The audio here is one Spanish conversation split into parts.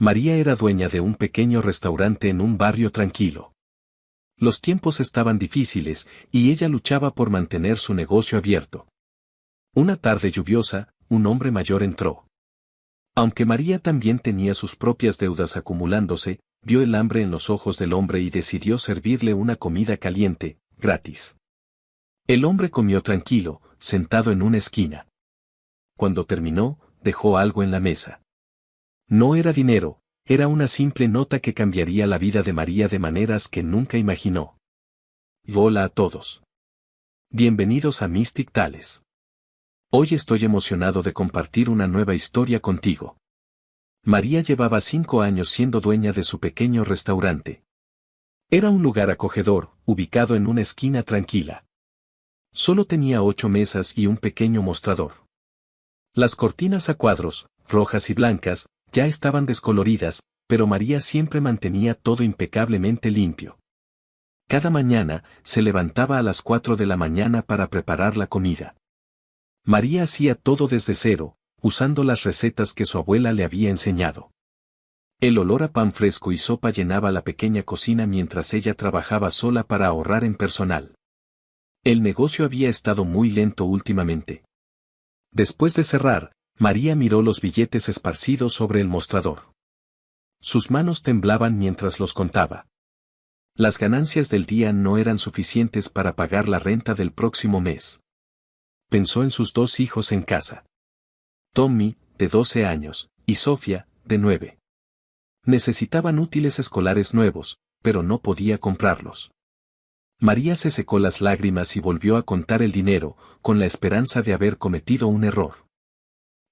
María era dueña de un pequeño restaurante en un barrio tranquilo. Los tiempos estaban difíciles, y ella luchaba por mantener su negocio abierto. Una tarde lluviosa, un hombre mayor entró. Aunque María también tenía sus propias deudas acumulándose, vio el hambre en los ojos del hombre y decidió servirle una comida caliente, gratis. El hombre comió tranquilo, sentado en una esquina. Cuando terminó, dejó algo en la mesa. No era dinero, era una simple nota que cambiaría la vida de María de maneras que nunca imaginó. Hola a todos. Bienvenidos a Mystic Tales. Hoy estoy emocionado de compartir una nueva historia contigo. María llevaba 5 años siendo dueña de su pequeño restaurante. Era un lugar acogedor, ubicado en una esquina tranquila. Solo tenía 8 mesas y un pequeño mostrador. Las cortinas a cuadros, rojas y blancas, ya estaban descoloridas, pero María siempre mantenía todo impecablemente limpio. Cada mañana, se levantaba a las 4 de la mañana para preparar la comida. María hacía todo desde cero, usando las recetas que su abuela le había enseñado. El olor a pan fresco y sopa llenaba la pequeña cocina mientras ella trabajaba sola para ahorrar en personal. El negocio había estado muy lento últimamente. Después de cerrar, María miró los billetes esparcidos sobre el mostrador. Sus manos temblaban mientras los contaba. Las ganancias del día no eran suficientes para pagar la renta del próximo mes. Pensó en sus 2 hijos en casa. Tommy, de 12 años, y Sofía, de 9. Necesitaban útiles escolares nuevos, pero no podía comprarlos. María se secó las lágrimas y volvió a contar el dinero, con la esperanza de haber cometido un error.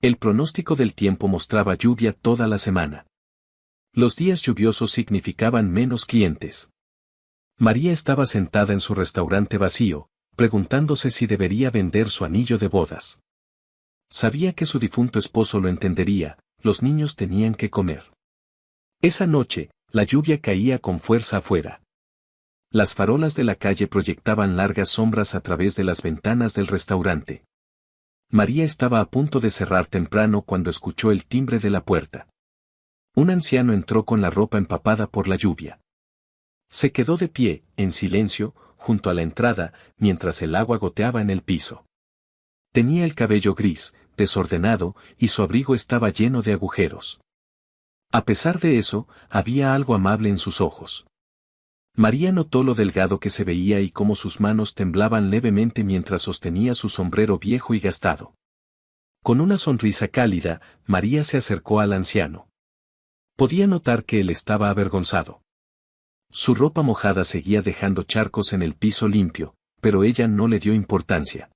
El pronóstico del tiempo mostraba lluvia toda la semana. Los días lluviosos significaban menos clientes. María estaba sentada en su restaurante vacío, preguntándose si debería vender su anillo de bodas. Sabía que su difunto esposo lo entendería, los niños tenían que comer. Esa noche, la lluvia caía con fuerza afuera. Las farolas de la calle proyectaban largas sombras a través de las ventanas del restaurante. María estaba a punto de cerrar temprano cuando escuchó el timbre de la puerta. Un anciano entró con la ropa empapada por la lluvia. Se quedó de pie, en silencio, junto a la entrada, mientras el agua goteaba en el piso. Tenía el cabello gris, desordenado, y su abrigo estaba lleno de agujeros. A pesar de eso, había algo amable en sus ojos. María notó lo delgado que se veía y cómo sus manos temblaban levemente mientras sostenía su sombrero viejo y gastado. Con una sonrisa cálida, María se acercó al anciano. Podía notar que él estaba avergonzado. Su ropa mojada seguía dejando charcos en el piso limpio, pero ella no le dio importancia.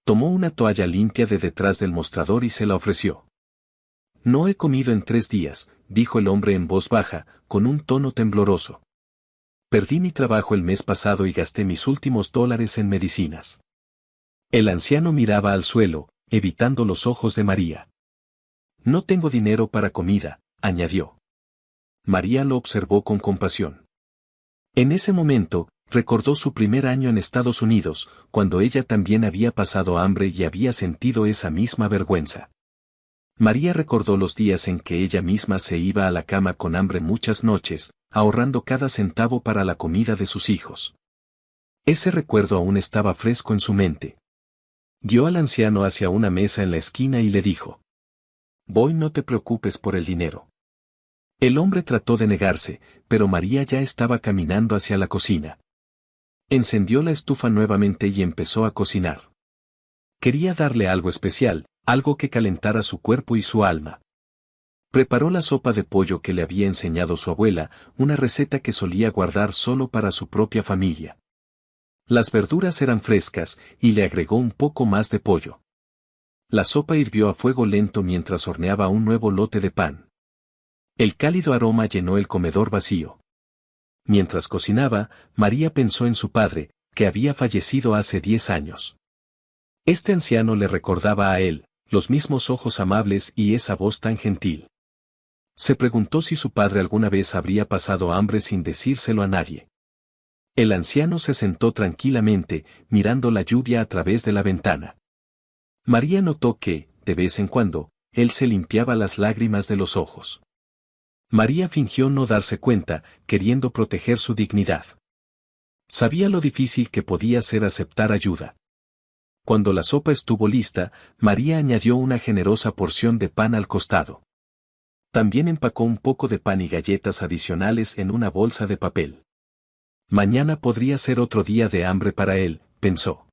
Tomó una toalla limpia de detrás del mostrador y se la ofreció. No he comido en 3 días, dijo el hombre en voz baja, con un tono tembloroso. Perdí mi trabajo el mes pasado y gasté mis últimos $, en medicinas. El anciano miraba al suelo, evitando los ojos de María. No tengo dinero para comida, añadió. María lo observó con compasión. En ese momento, recordó su primer año en Estados Unidos, cuando ella también había pasado hambre y había sentido esa misma vergüenza. María recordó los días en que ella misma se iba a la cama con hambre muchas noches, ahorrando cada centavo para la comida de sus hijos. Ese recuerdo aún estaba fresco en su mente. Guió al anciano hacia una mesa en la esquina y le dijo: «Voy, no te preocupes por el dinero». El hombre trató de negarse, pero María ya estaba caminando hacia la cocina. Encendió la estufa nuevamente y empezó a cocinar. Quería darle algo especial, algo que calentara su cuerpo y su alma. Preparó la sopa de pollo que le había enseñado su abuela, una receta que solía guardar solo para su propia familia. Las verduras eran frescas, y le agregó un poco más de pollo. La sopa hirvió a fuego lento mientras horneaba un nuevo lote de pan. El cálido aroma llenó el comedor vacío. Mientras cocinaba, María pensó en su padre, que había fallecido hace 10 años. Este anciano le recordaba a él, los mismos ojos amables y esa voz tan gentil. Se preguntó si su padre alguna vez habría pasado hambre sin decírselo a nadie. El anciano se sentó tranquilamente, mirando la lluvia a través de la ventana. María notó que, de vez en cuando, él se limpiaba las lágrimas de los ojos. María fingió no darse cuenta, queriendo proteger su dignidad. Sabía lo difícil que podía ser aceptar ayuda. Cuando la sopa estuvo lista, María añadió una generosa porción de pan al costado. También empacó un poco de pan y galletas adicionales en una bolsa de papel. Mañana podría ser otro día de hambre para él, pensó.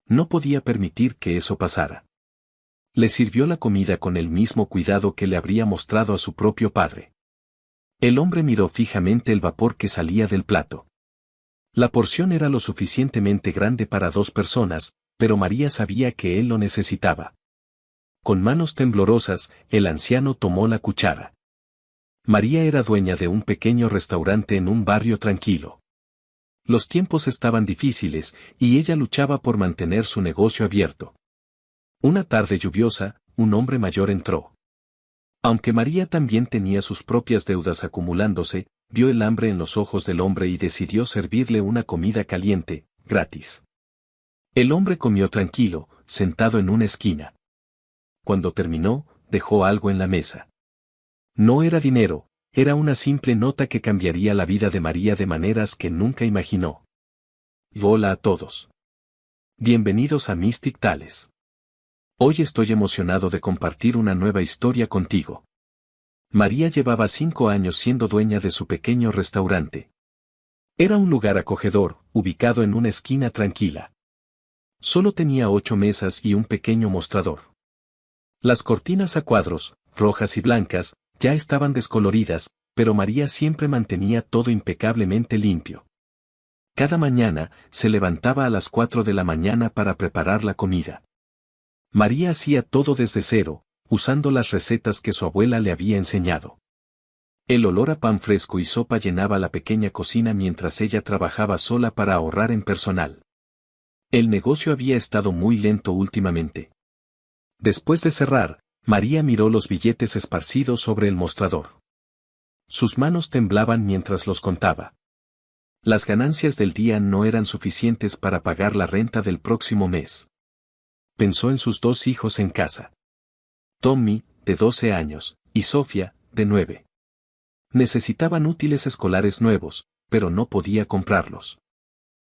No podía permitir que eso pasara. Le sirvió la comida con el mismo cuidado que le habría mostrado a su propio padre. El hombre miró fijamente el vapor que salía del plato. La porción era lo suficientemente grande para 2 personas, pero María sabía que él lo necesitaba. Con manos temblorosas, el anciano tomó la cuchara. María era dueña de un pequeño restaurante en un barrio tranquilo. Los tiempos estaban difíciles, y ella luchaba por mantener su negocio abierto. Una tarde lluviosa, un hombre mayor entró. Aunque María también tenía sus propias deudas acumulándose, vio el hambre en los ojos del hombre y decidió servirle una comida caliente, gratis. El hombre comió tranquilo, sentado en una esquina. Cuando terminó, dejó algo en la mesa. No era dinero, era una simple nota que cambiaría la vida de María de maneras que nunca imaginó. Hola a todos. Bienvenidos a Mystic Tales. Hoy estoy emocionado de compartir una nueva historia contigo. María llevaba 5 años siendo dueña de su pequeño restaurante. Era un lugar acogedor, ubicado en una esquina tranquila. Solo tenía 8 mesas y un pequeño mostrador. Las cortinas a cuadros, rojas y blancas, ya estaban descoloridas, pero María siempre mantenía todo impecablemente limpio. Cada mañana, se levantaba a las 4 de la mañana para preparar la comida. María hacía todo desde cero, usando las recetas que su abuela le había enseñado. El olor a pan fresco y sopa llenaba la pequeña cocina mientras ella trabajaba sola para ahorrar en personal. El negocio había estado muy lento últimamente. Después de cerrar, María miró los billetes esparcidos sobre el mostrador. Sus manos temblaban mientras los contaba. Las ganancias del día no eran suficientes para pagar la renta del próximo mes. Pensó en sus 2 hijos en casa. Tommy, de 12 años, y Sofía, de 9. Necesitaban útiles escolares nuevos, pero no podía comprarlos.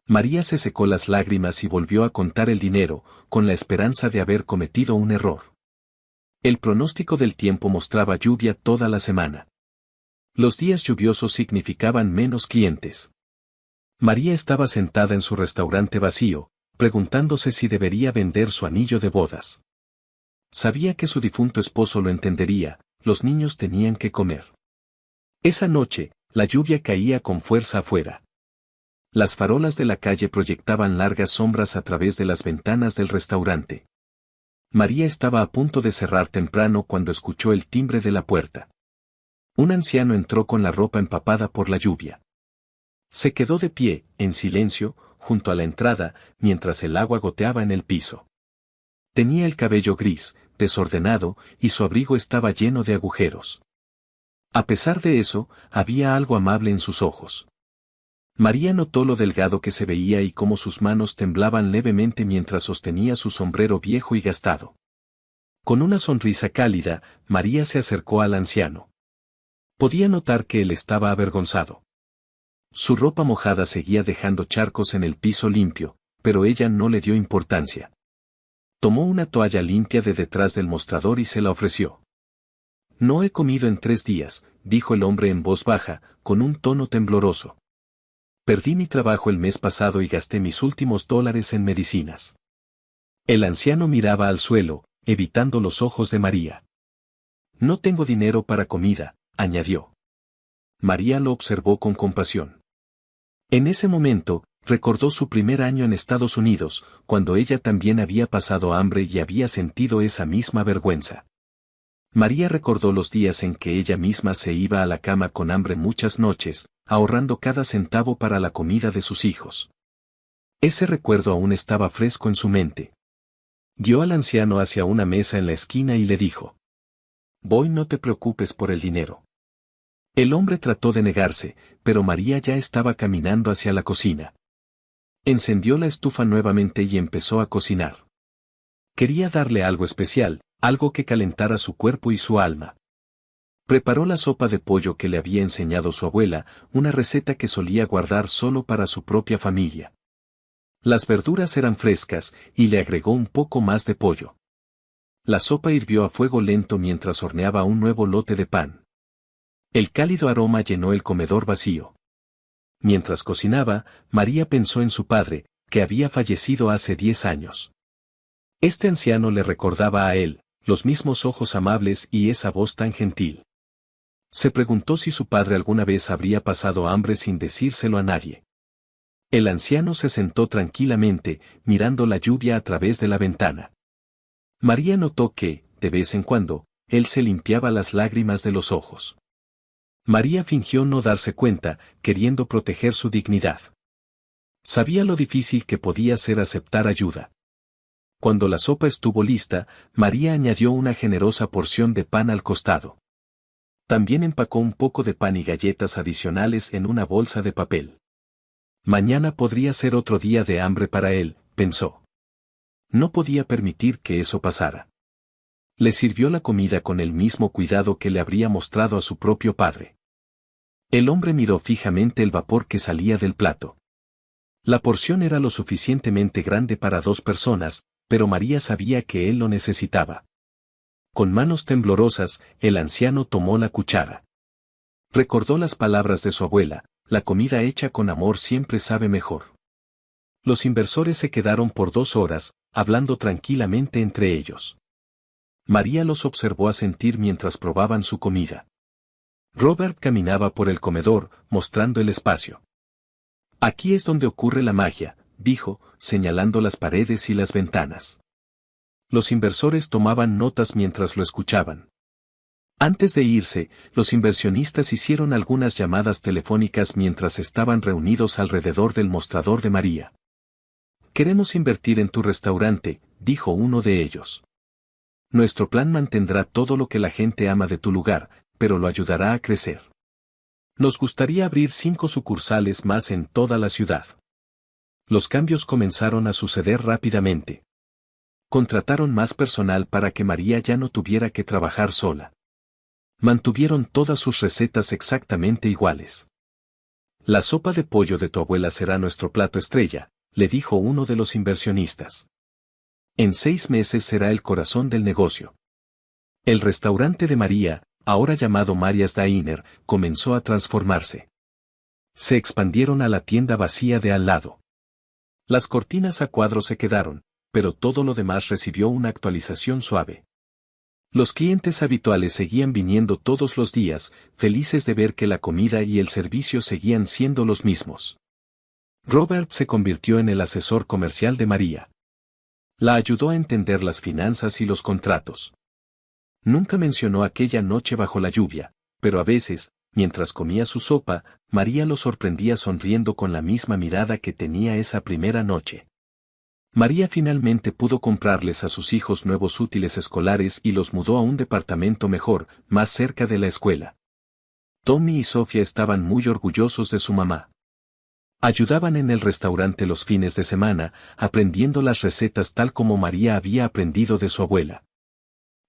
María se secó las lágrimas y volvió a contar el dinero, con la esperanza de haber cometido un error. El pronóstico del tiempo mostraba lluvia toda la semana. Los días lluviosos significaban menos clientes. María estaba sentada en su restaurante vacío, preguntándose si debería vender su anillo de bodas. Sabía que su difunto esposo lo entendería, los niños tenían que comer. Esa noche, la lluvia caía con fuerza afuera. Las farolas de la calle proyectaban largas sombras a través de las ventanas del restaurante. María estaba a punto de cerrar temprano cuando escuchó el timbre de la puerta. Un anciano entró con la ropa empapada por la lluvia. Se quedó de pie, en silencio, junto a la entrada, mientras el agua goteaba en el piso. Tenía el cabello gris, desordenado, y su abrigo estaba lleno de agujeros. A pesar de eso, había algo amable en sus ojos. María notó lo delgado que se veía y cómo sus manos temblaban levemente mientras sostenía su sombrero viejo y gastado. Con una sonrisa cálida, María se acercó al anciano. Podía notar que él estaba avergonzado. Su ropa mojada seguía dejando charcos en el piso limpio, pero ella no le dio importancia. Tomó una toalla limpia de detrás del mostrador y se la ofreció. No he comido en 3 días, dijo el hombre en voz baja, con un tono tembloroso. Perdí mi trabajo el mes pasado y gasté mis últimos $, en medicinas. El anciano miraba al suelo, evitando los ojos de María. No tengo dinero para comida, añadió. María lo observó con compasión. En ese momento, recordó su primer año en Estados Unidos, cuando ella también había pasado hambre y había sentido esa misma vergüenza. María recordó los días en que ella misma se iba a la cama con hambre muchas noches, ahorrando cada centavo para la comida de sus hijos. Ese recuerdo aún estaba fresco en su mente. Guió al anciano hacia una mesa en la esquina y le dijo: «Voy, no te preocupes por el dinero». El hombre trató de negarse, pero María ya estaba caminando hacia la cocina. Encendió la estufa nuevamente y empezó a cocinar. Quería darle algo especial, algo que calentara su cuerpo y su alma. Preparó la sopa de pollo que le había enseñado su abuela, una receta que solía guardar solo para su propia familia. Las verduras eran frescas, y le agregó un poco más de pollo. La sopa hirvió a fuego lento mientras horneaba un nuevo lote de pan. El cálido aroma llenó el comedor vacío. Mientras cocinaba, María pensó en su padre, que había fallecido hace 10 años. Este anciano le recordaba a él, los mismos ojos amables y esa voz tan gentil. Se preguntó si su padre alguna vez habría pasado hambre sin decírselo a nadie. El anciano se sentó tranquilamente, mirando la lluvia a través de la ventana. María notó que, de vez en cuando, él se limpiaba las lágrimas de los ojos. María fingió no darse cuenta, queriendo proteger su dignidad. Sabía lo difícil que podía ser aceptar ayuda. Cuando la sopa estuvo lista, María añadió una generosa porción de pan al costado. También empacó un poco de pan y galletas adicionales en una bolsa de papel. Mañana podría ser otro día de hambre para él, pensó. No podía permitir que eso pasara. Le sirvió la comida con el mismo cuidado que le habría mostrado a su propio padre. El hombre miró fijamente el vapor que salía del plato. La porción era lo suficientemente grande para 2 personas, pero María sabía que él lo necesitaba. Con manos temblorosas, el anciano tomó la cuchara. Recordó las palabras de su abuela, la comida hecha con amor siempre sabe mejor. Los inversores se quedaron por 2 horas, hablando tranquilamente entre ellos. María los observó asentir mientras probaban su comida. Robert caminaba por el comedor, mostrando el espacio. Aquí es donde ocurre la magia, dijo, señalando las paredes y las ventanas. Los inversores tomaban notas mientras lo escuchaban. Antes de irse, los inversionistas hicieron algunas llamadas telefónicas mientras estaban reunidos alrededor del mostrador de María. Queremos invertir en tu restaurante, dijo uno de ellos. Nuestro plan mantendrá todo lo que la gente ama de tu lugar, pero lo ayudará a crecer. Nos gustaría abrir 5 sucursales más en toda la ciudad. Los cambios comenzaron a suceder rápidamente. Contrataron más personal para que María ya no tuviera que trabajar sola. Mantuvieron todas sus recetas exactamente iguales. La sopa de pollo de tu abuela será nuestro plato estrella, le dijo uno de los inversionistas. En 6 meses será el corazón del negocio. El restaurante de María, ahora llamado Maria's Diner, comenzó a transformarse. Se expandieron a la tienda vacía de al lado. Las cortinas a cuadros se quedaron, pero todo lo demás recibió una actualización suave. Los clientes habituales seguían viniendo todos los días, felices de ver que la comida y el servicio seguían siendo los mismos. Robert se convirtió en el asesor comercial de María. La ayudó a entender las finanzas y los contratos. Nunca mencionó aquella noche bajo la lluvia, pero a veces, mientras comía su sopa, María lo sorprendía sonriendo con la misma mirada que tenía esa primera noche. María finalmente pudo comprarles a sus hijos nuevos útiles escolares y los mudó a un departamento mejor, más cerca de la escuela. Tommy y Sofía estaban muy orgullosos de su mamá. Ayudaban en el restaurante los fines de semana, aprendiendo las recetas tal como María había aprendido de su abuela.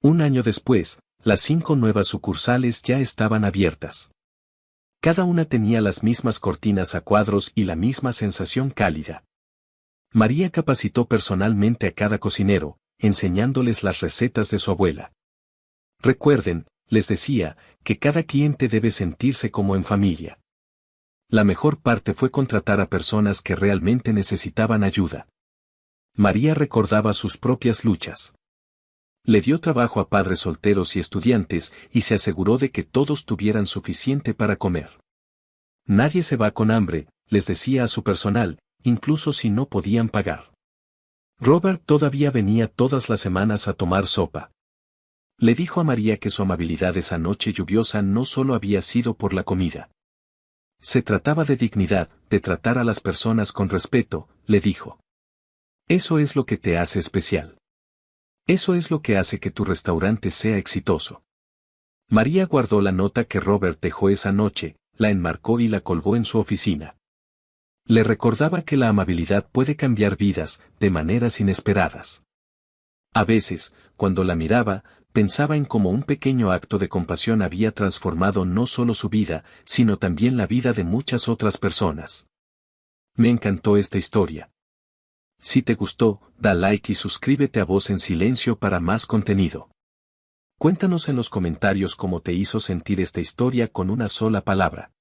Un año después, las 5 nuevas sucursales ya estaban abiertas. Cada una tenía las mismas cortinas a cuadros y la misma sensación cálida. María capacitó personalmente a cada cocinero, enseñándoles las recetas de su abuela. Recuerden, les decía, que cada cliente debe sentirse como en familia. La mejor parte fue contratar a personas que realmente necesitaban ayuda. María recordaba sus propias luchas. Le dio trabajo a padres solteros y estudiantes y se aseguró de que todos tuvieran suficiente para comer. Nadie se va con hambre, les decía a su personal, incluso si no podían pagar. Robert todavía venía todas las semanas a tomar sopa. Le dijo a María que su amabilidad esa noche lluviosa no solo había sido por la comida. Se trataba de dignidad, de tratar a las personas con respeto, le dijo. Eso es lo que te hace especial. Eso es lo que hace que tu restaurante sea exitoso. María guardó la nota que Robert dejó esa noche, la enmarcó y la colgó en su oficina. Le recordaba que la amabilidad puede cambiar vidas, de maneras inesperadas. A veces, cuando la miraba, pensaba en cómo un pequeño acto de compasión había transformado no solo su vida, sino también la vida de muchas otras personas. Me encantó esta historia. Si te gustó, da like y suscríbete a Voz en Silencio para más contenido. Cuéntanos en los comentarios cómo te hizo sentir esta historia con una sola palabra.